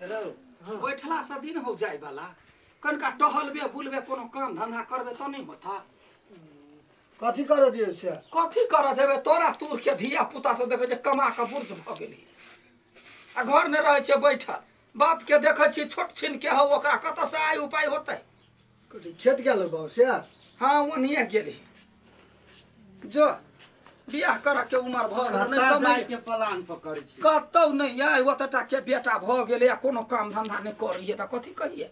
बैठला से दिन हो जाए वाला कनका टहलबे बुलबे कोनो काम धंधा करबे तो नहीं होता। कथी कर दियो से कथी कर जेबे तोरा तूर के धिया पुता से देखे जे कमा के बुर्ज भ गेली आ घर ने रहे छे बैठल बाप के देखे छी छोट छिन के हो ओकरा कत से आय उपाय होते। खेत गेल गाँव से हाँ ओनिए गेली जो बियाह कर के उमर भ गेल नहीं कमाई के प्लान पकड़ छी कतौ नहीं आय ओतटा के बेटा भ गेले कोनो काम धंधा नहीं करिए त कथी कहिए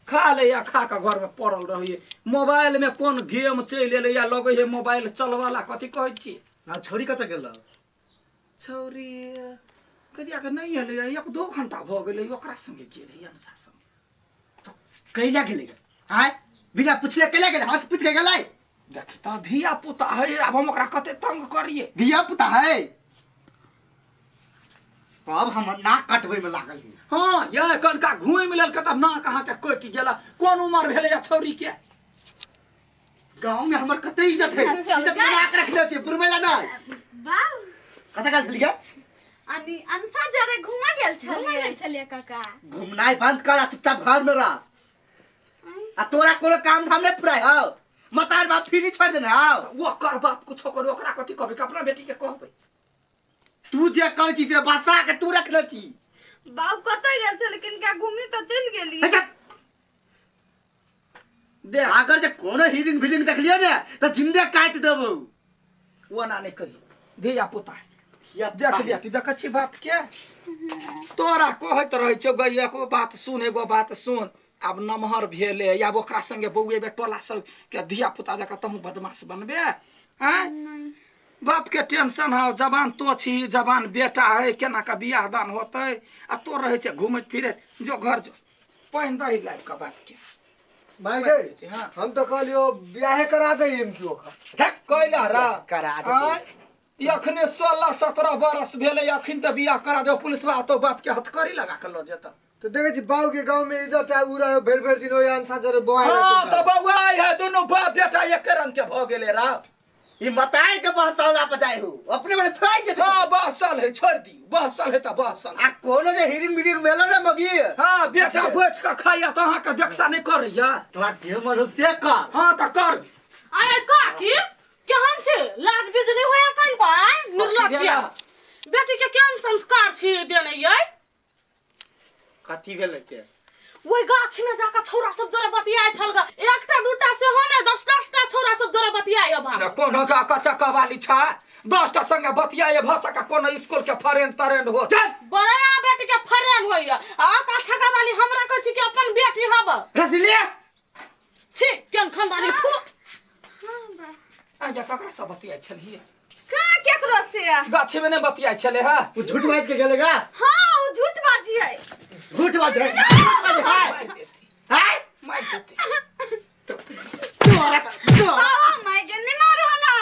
खा ले या खा के घर में पड़ल रहिए मोबाइल में कौन गेम चल एले या लगे है मोबाइल चलवाला कथी कहै छी। आ छोरी कत गेल छौरी कदिया के नहीं एले एक दो घंटा भ गेले ओकरा संगे गेले अंसा संगे कैला गेले हाय बिना पूछले कैला गेले हाथ पूछ के गेलै देख त धिया पुता है अब हम ओकरा कते तंग करिए धिया पुता है अब हम नाक काटबे में लागल है। हाँ ये कनका घुमै मिलल के त ना कहाँ के कटि गेला कोन उमर भेले या छौरी के गांव में हमर कते इज्जत है इज्जत नाक रखले छी बुरबेला ना वाह कते काल छलिए अनि अंसा जरे घुमा गेल छलिए काका घूमनाई बंद कर चुपचाप घर में रह आ तोरा कोनो काम धाम नहीं पुराय हो मतार बाप फ्री छोड़ देना हो वो कर बाप को छोकर ओकरा कथी कहबे कि अपना बेटी के कहबे तू जे कर छी से बसा के तू रखले छी बाऊ कतय गेल छ लेकिन क्या घूमी तो चल गेली अच्छा दे अगर जे कोनो हिरिंग भिलिंग देखलियो ने तो जिंदे काट देबो वो ना नहीं कही धिया पुता है देख बेटी देख छी बाप के तोरा कहत रहे छ गई एगो बात सुन एगो बात सुन अब नमहर भेले या ओकरा संगे बौए बे टोला सब के धिया पुता जका तहु बदमाश बनबे हैं बाप के टेंशन है जवान तो छी जवान बेटा है केना का बियाह दान होते आ तो रहे छे घूमत फिरत जो घर जो पाइन दही लाइफ का बाप के भाई गए हाँ हम तो कहलियो ब्याह करा दे इनकी ओखा कैला रा करा दे अखने 16-17 बरस भेले अखन त बियाह करा दे पुलिस बा तो बाप के हथकड़ी लगा के लो जेता तो देखे छी बाऊ के गांव में इज्जत है उरा भेर भेर दिन होय अंसा जरे बोआय हां त बउआ है दोनों बाप बेटा एक रंग के भ गेले रा ई मताई के बहसौला पजाय हो अपने बड़े थोड़ाई जे हां बहसल है छोड़ दी बहसल है त बहसल आ कोनो जे हिरिंग भिरिंग भेलो ना मगी हां बेटा बैठ के खाइया त अहाँ के देखसा नहीं करैया तोरा जे मनुष्य कर हां त कर आय काकी केहन छै लाज बिजली होया कान को आय निर्लज्ज बेटी के केहन संस्कार छी देने यै कथी भेल के ओइ गाछ में जाका छोरा सब जरा बतियाय छल ग एकटा दूटा से हो ने 10-10टा छोरा सब जरा बतियाय अब कोनो का कच्चा कवाली छा 10टा संगे बतियाए भाषा का कोनो स्कूल के फ्रेंड टरेंड हो बड़या बेटी के फरेन होइया आ का छका वाली हमरा कहै छी कि अपन बेटी हब रसलिए छी केन खानदानी थू हां बा आगे ककरा सब बतियाय छलिए का केकरो से गाछी में ने बतियाय छले हा वो झूठ बाज के गेलेगा हां वो झूठ बाजी है झूठ बाज है हाय मार देते तोरा बाबा माय के नहीं मारो ना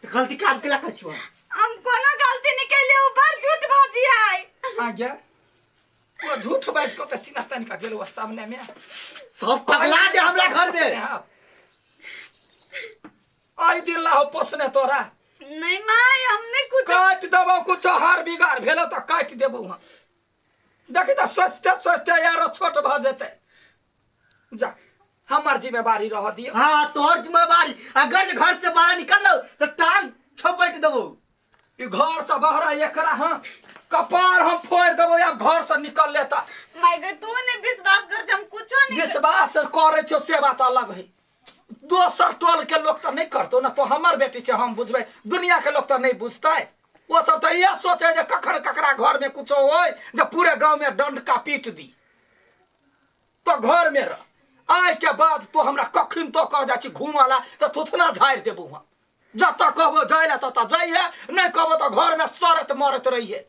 गलती काम केला कर छी हम कोनो गलती नहीं कैले ऊपर झूठ बाजी है आगे वो झूठ बाज को त सीना तन का गेलो सामने में सब पगला दे हमरा घर में आई दिन ला पोसने तोरा नहीं माय हमने कुछ काट देबो कुछ हार बिगाड़ भेलो त काट देबो हां देखि त सोचते यार छोट भ जेते जा हमर जिम्मेवारी रह दियो हां तोर जिम्मेवारी अगर जे घर से बाहर निकललो तो टांग छोपट देबो ई घर से बाहर एकरा हां कपार हम फोड़ देबो या घर से निकल लेता माय के तू ने विश्वास कर हम कुछ नहीं विश्वास करे छो से बात अलग है दोसर टोल के लोग तो नहीं करतो ना तो हमर बेटी छे हम बुझबे दुनिया के लोग तो नहीं बुझते वो सब तो ये सोचे जे कखर ककरा घर में कुछ होय जे पूरे गांव में दंड का पीट दी तो घर में रह आय के बाद तो हमरा कखिन तो कह जा छी घूमला तो थुथना झाड़ देबो हां जत कहबो जाइला तत जाइए नहीं कहबो तो घर में सरत मरत रहिए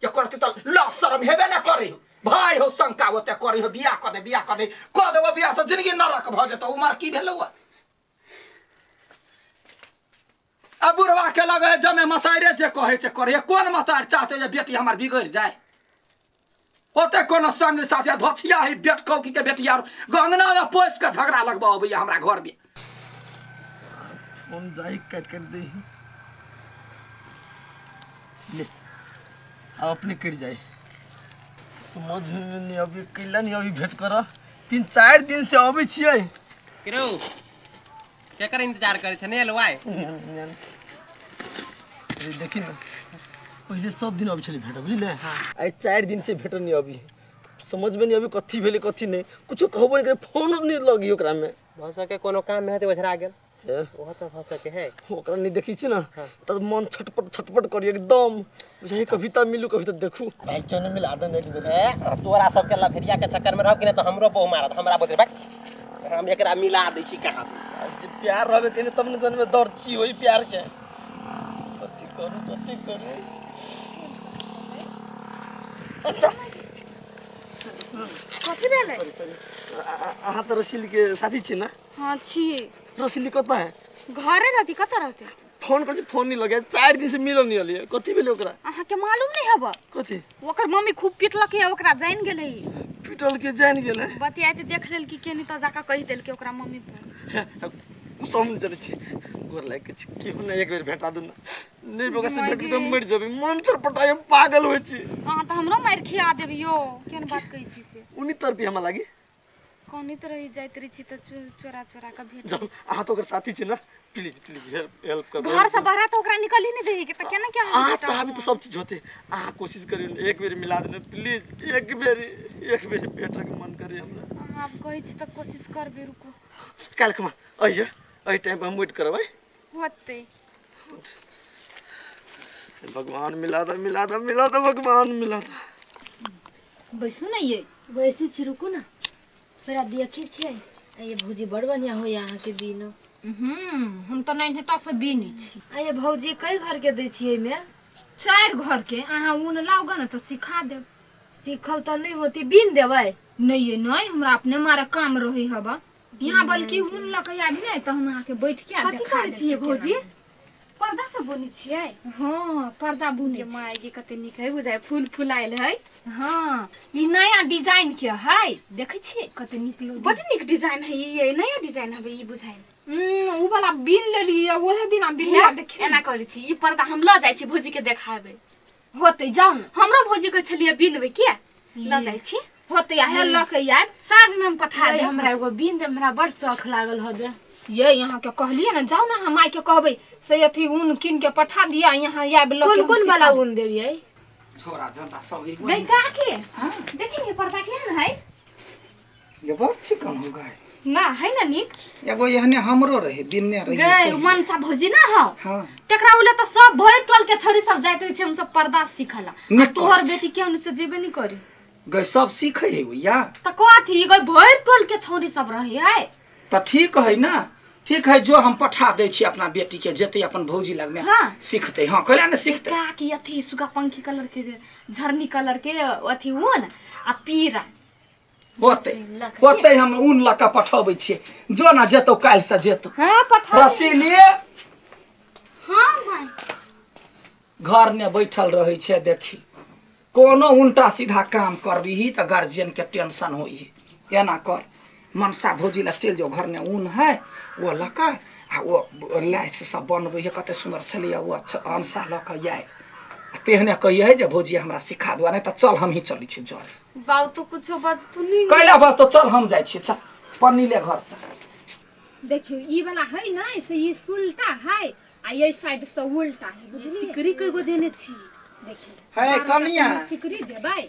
ये करती तो ला शर्म हेबे ना करी भाई हो शंका होते करी हो बियाह क दे बियाह तो जिंदगी नरक भ जेतो उमर की भेलो अब बुढ़वा के लगे जमे मतारे जे कहे छे करे कोन मतार चाहते जे बेटी हमर बिगड़ जाए ओते कोनो संग साथे धछिया है बेट कौकी के बेटी यार गंगना में पोस के झगड़ा लगबो भैया हमरा घर में फोन जाई काट दे ले अपने कट जाए समझ में नहीं अभी कैला नहीं अभी भेंट कर 3-4 दिन से अभी छियै किरो क्या कर इंतजार करे छने लवाय अरे देखी ना पहले सब दिन अभी चली भेट बुझले आई 4 दिन से भेट नहीं अभी समझ में नहीं अभी कथी भेले कथी नहीं कुछ कहबो नहीं फोन नहीं लगी ओकरा में भाषा के कोनो काम में हते ओछरा गेल है ओह त भाषा के है ओकरा नहीं देखी छी ना तब मन छटपट करी एकदम बुझाई कविता मिलू कविता देखू भाई क्यों नहीं मिला दन एक बेर तोरा सब के लफेरिया के चक्कर में रह कि न त हमरो बहु मारत हमरा बोल भाई हम एकरा मिला दै छी कहां जे प्यार रहबे के तब न जन्म दर्द की होई प्यार के कथी करू कथी भेलै अहाँ तो रसीली के साथी छी ना हाँ छी रसीली कता है घरे रहती कतऽ रहते फोन कर फोन नहीं लगे 4 दिन से मिलल नहीं हलिए कथी भेले ओकरा अहाँ के मालूम नहीं हब कथी ओकर मम्मी खूब पिटलक है ओकरा जान गेलै पिटल के जान गेले बतियाए ते देख लेल कि केनी त जाका कहि देल के ओकरा मम्मी पर उ समझ जरे छी गोर लाग के छी की होना एक बेर भेटा दू ना नहीं बोगा से भेट के तो मर जबे मन छटपटाय पागल होय छी अहाँ त हमरो मार खिया देबियो केन बात कहि छी से उनी तरफी हमरा लागी कोनी त रही जाइत रही छी त चोरा के भेट जब अहाँ तो ओकर साथी छी ना प्लीज हेल्प कर घर से बाहर तो ओकरा निकल ही नहीं देही के त केना क्या अहाँ चाहबी तो सब चीज होते अहाँ कोशिश करियो एक बेर मिला देना प्लीज एक बेर भेट के मन करे हमरा आप कहि छी त कोशिश करबे रुको काल कमा अइए अइ टाइम पे हम वेट करब है होते भगवान मिला दो भगवान मिला दो बैसू ना ये वैसे छी रुकू ना मेरा देखे छे ये भौजी बड़ बढ़िया हो यहाँ के बीनो हम तो नहीं हटा से बीनी छी ये भौजी कई घर के दै छियै में 4 घर के अहाँ ऊन लाओगे ना तो सिखा देब सीखल तो नहीं होती बीन देबै नहीं हमरा अपने मारे काम रही हबा यहाँ बल्कि ऊन लके आबी नहीं तो हम आके बैठ के कथी करै छियै भौजी पर्दा से बुनी छियै हाँ पर्दा बुने के माय के कते निक है बुझाय फूल फुलाइल है हाँ ये नया डिजाइन के है देखे छियै कते निक लग बड निक डिजाइन है ये नया डिजाइन है ये बुझाइ उ वाला बीन लेली ओहे दिन बीन देखिए एना करै छी ई पर्दा हम ल जाइ छी भौजी के देखाबे होते जाओ ना हमरो भौजी के छलिए बीनबै के ल जाइ छी होते है लके आब साँझ में हम पठा ये देब हमरा एगो बीन दे हमरा बड़ शौक लागल होबे ये यहाँ के कहलिए ना जाओ ना हम माई के कहबै से अथी ऊन किन के पठा दिया यहाँ आब लके कौन वाला ऊन देबियै छोरा झंडा सब ही नहीं का के देखेंगे पर्दा केहन है ये बहुत चिकन हो गए ना है ना निक एगो एहने हमरो रहे बिन्ने रहे गए मनसा भौजी ना हो हां तेकरा उले तो सब भर टोल के छोरी सब जाइत रही हम सब पर्दा सिखला निक तोहर करछि। बेटी केहन से जेबे नहीं करी गए सब सीखे है भैया त कथी गए भर टोल के छोरी सब रही है तो ठीक है ना ठीक है जो हम पठा दे छी अपना बेटी के जेते अपन भौजी लग में हाँ। सीखते हाँ कहला ना सीखते का की अथी सुगा पंखी कलर के झरनी कलर के अथी ऊन आ पीरा होते हम ऊन लका पठाबै छियै जो ना जेतो काल से जेतो हां पठा रसीलिए हां भाई घर में बैठल रहे छे देखी कोनो उल्टा सीधा काम करबी त गार्जियन के टेंशन होई एना कर मनसा भौजी ला चल जाओ घर में ऊन है वो लका आ वो लाइस सब बनबै है कते सुंदर छलिया वो अच्छा आमसा लका आए तेहने कहिए जे भौजी हमरा सिखा दो नहीं त चल हम ही चली छी जल बाऊ तो कुछ बजतु नहीं कैला बस तो चल हम जाय छी चल पन्नी ले घर से देखियो ई वाला है ना ऐसे ये उल्टा है आ ये साइड से उल्टा है बुझली सिकरी कईगो देने छी देखियो है कनिया सिकरी देबै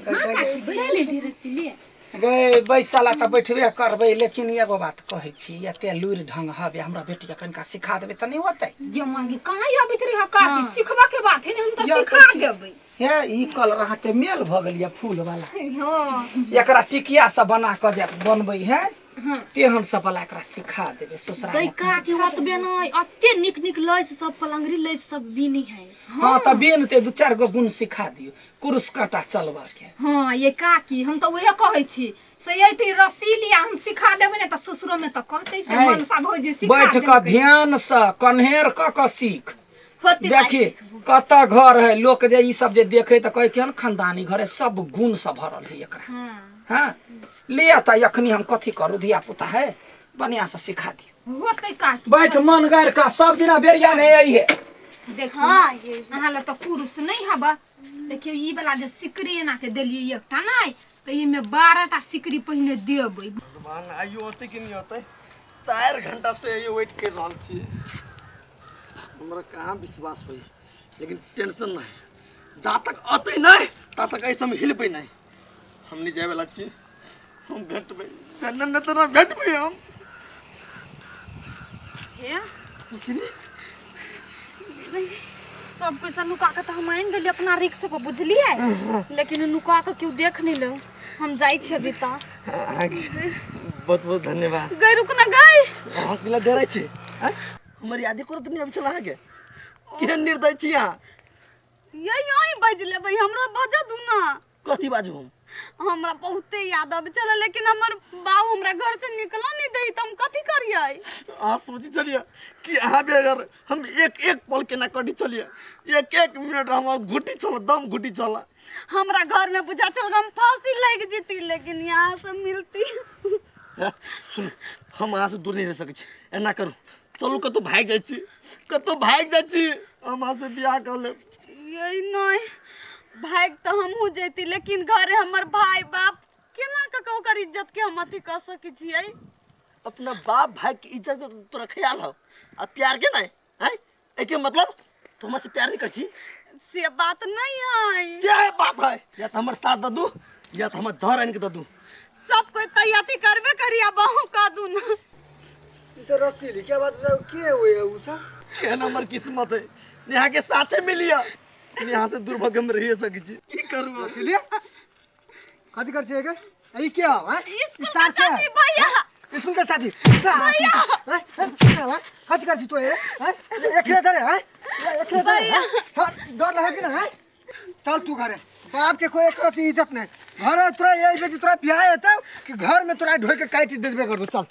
चले धीरे से ले गए बैसाला त बैठबे करबै लेकिन एगो बात कहै छी एते लूर ढंग हबे हमरा बेटी के कनिका सिखा देबै त नहीं होतै जे मांगी कहां आबित रही का सिखबा के बात है हम त या सिखा देखी। देबै हे ई कलर अहाँ के मेल भ गेल या फूल वाला हां एकरा टिकिया सब बना के जे बनबै है तेहन सब वाला एकरा सिखा देबै ससुराल गई का के ओतबे न अत्ते निक निक लइस सब पलंगरी लइस सब बीनी है हां त बेन ते 2-4 गो गुण सिखा दियो कुरुस काटा चलबा के हां ये काकी हम तो वही कहै छी से यति रसीलिया हम सिखा देबै ने त ससुरो में त कहतै से है। मनसा भौजी सिखा बैठ के ध्यान से कन्हेर क सीख होती देखी कता घर है लोग जे ई सब जे देखे त कहे केहन खानदानी घर है सब गुण सब भरल है एकरा हां हां ले त अखनी हम कथी करू धिया पुता है बढ़िया से सिखा दियो होतै काकी बैठ मन गार का सब दिना बेरिया नहीं आई है देखियो हां ये अहाँ ला त कुरुस नहीं हबा देखियो ई वाला जे सिकरी एना के देलिए एकटा नहीं तो ई में 12टा सिकरी पहिने देबै। भगवान आइयो होते कि नहीं होते 4 घंटा से ये वेट कर रहा छी। हमरा कहाँ विश्वास होई लेकिन टेंशन नहीं जा तक अतै नहीं ता तक ऐसे में हिलबै नहीं। हमनी जाय वाला छी हम भेटबै जन्नत में तो ना भेटबै हम। हे इसलिए सब कुछ नुका के तो हम आइन गेली अपना रिक्स पर बुझलिए लेकिन नुका के क्यों देख नहीं लो। हम जाई छी अभी ता बहुत बहुत धन्यवाद। गई रुक ना गई हम किला दे रहे छी हमर याद करत नहीं अब चला आगे केहन निर्दय छी यहाँ। यही बज लेबै हमरा बजा दू ना। कथी बाजू हम हमरा बहुते याद आबे चले लेकिन हमर बाबू हमरा घर से निकला नहीं दे त हम कथी करियै। आप सोची चलिए कि यहाँ भी अगर हम एक एक पल के ना कटी चलिए एक एक मिनट हम घुटी चल दम घुटी चला। हमरा घर में बुझा चल हम फांसी लग जीती लेकिन यहाँ से मिलती। सुन हम यहाँ से दूर नहीं रह सके छी एना करू चलू कतौ भाग जाइ छी कतौ भाग जाइ छी हम यहाँ से बियाह कर ले। यही नहीं भाग तो हमहू जेती लेकिन घरे हमर भाई बाप केना के ओकर इज्जत के हम अथी कर सकै छियै। अपना बाप भाई की इज्जत के तोरा ख्याल हो अब प्यार के नहीं है एके मतलब तो हमसे प्यार नहीं कर छी से बात नहीं है। से बात है या तो हमर साथ ददू या तो हमर जहर आन के ददू सब कोई तैयारी करबे करिया बहु का दू ना। तो रसीली क्या बात के हुए है उसा के नंबर किस्मत है यहाँ के साथे मिलिया यहाँ से दुर्भाग्य में रह सकी छी की करू रसीली कथी कर छे के ई क्या है स्कूल का साथी भैया स्कूल का साथी भैया कथी कर छी तो एकले धरे है एकले धरे डर लगे कि ना है चल तू घरे बाप के कोई एक इज्जत नहीं घर तोरा ये बेटी तोरा बियाह हेतौ कि घर में तोरा ढोय के काट देबे कर चल।